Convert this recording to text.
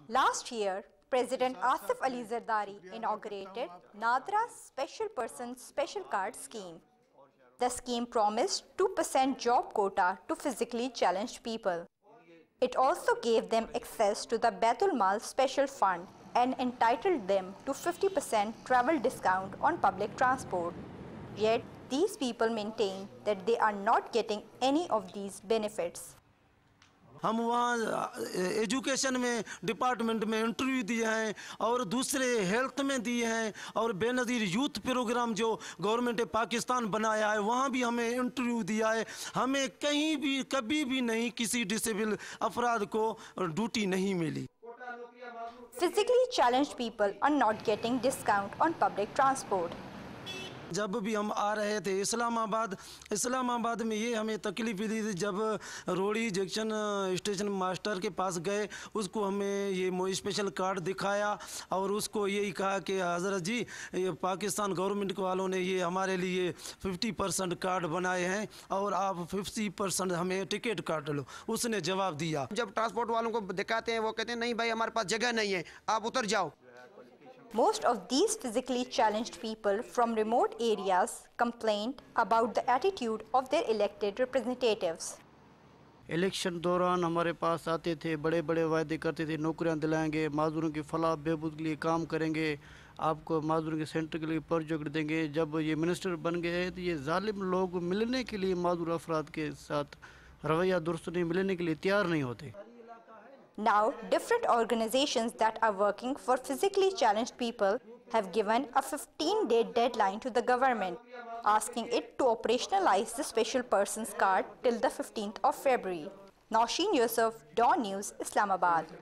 Last year, President Asif Ali Zardari inaugurated Nadra's Special Person Special Card scheme. The scheme promised 2% job quota to physically challenged people. It also gave them access to the Baitul Mal Special Fund and entitled them to 50% travel discount on public transport. Yet, these people maintain that they are not getting any of these benefits. हम वहाँ education में department में interview दिए हैं और दूसरे health में दिए हैं और बेनज़ीर यूथ प्रोग्राम जो गवर्नमेंट पाकिस्तान बनाया है वहाँ भी हमें इंटरव्यू दिया है। हमें कहीं भी कभी भी नहीं किसी डिसेबल अफराद को ड्यूटी नहीं मिली। Physically challenged people are not getting discount on public transport. जब भी हम आ रहे थे इस्लामाबाद में ये हमें तकलीफ दी थी। जब रोड़ी जंक्शन स्टेशन मास्टर के पास गए उसको हमें ये स्पेशल कार्ड दिखाया और उसको यही कहा कि हज़रत जी ये पाकिस्तान गवर्नमेंट वालों ने ये हमारे लिए 50% कार्ड बनाए हैं और आप 50% हमें टिकट काट लो। उसने जवाब दिया। जब ट्रांसपोर्ट वालों को दिखाते हैं वो कहते हैं नहीं भाई हमारे पास जगह नहीं है, आप उतर जाओ। Most of these physically challenged people from remote areas complained about the attitude of their elected representatives. Election दौरान हमारे पास आते थे, बड़े बड़े वायदे करते थे, नौकरियां दिलाएंगे, माजूरों की फलाह बहबूद के लिए काम करेंगे, आपको माजूरों के सेंटर के लिए प्रोजेक्ट देंगे। जब ये मिनिस्टर बन गए तो ये जालिम लोग मिलने के लिए माजूर अफराद के साथ रवैया दुरुस्त नहीं, मिलने के लिए तैयार नहीं होते। Now, different organizations that are working for physically challenged people have given a 15-day deadline to the government, asking it to operationalize the special persons card till the 15th of February. Nausheen Yusuf, Dawn News, Islamabad.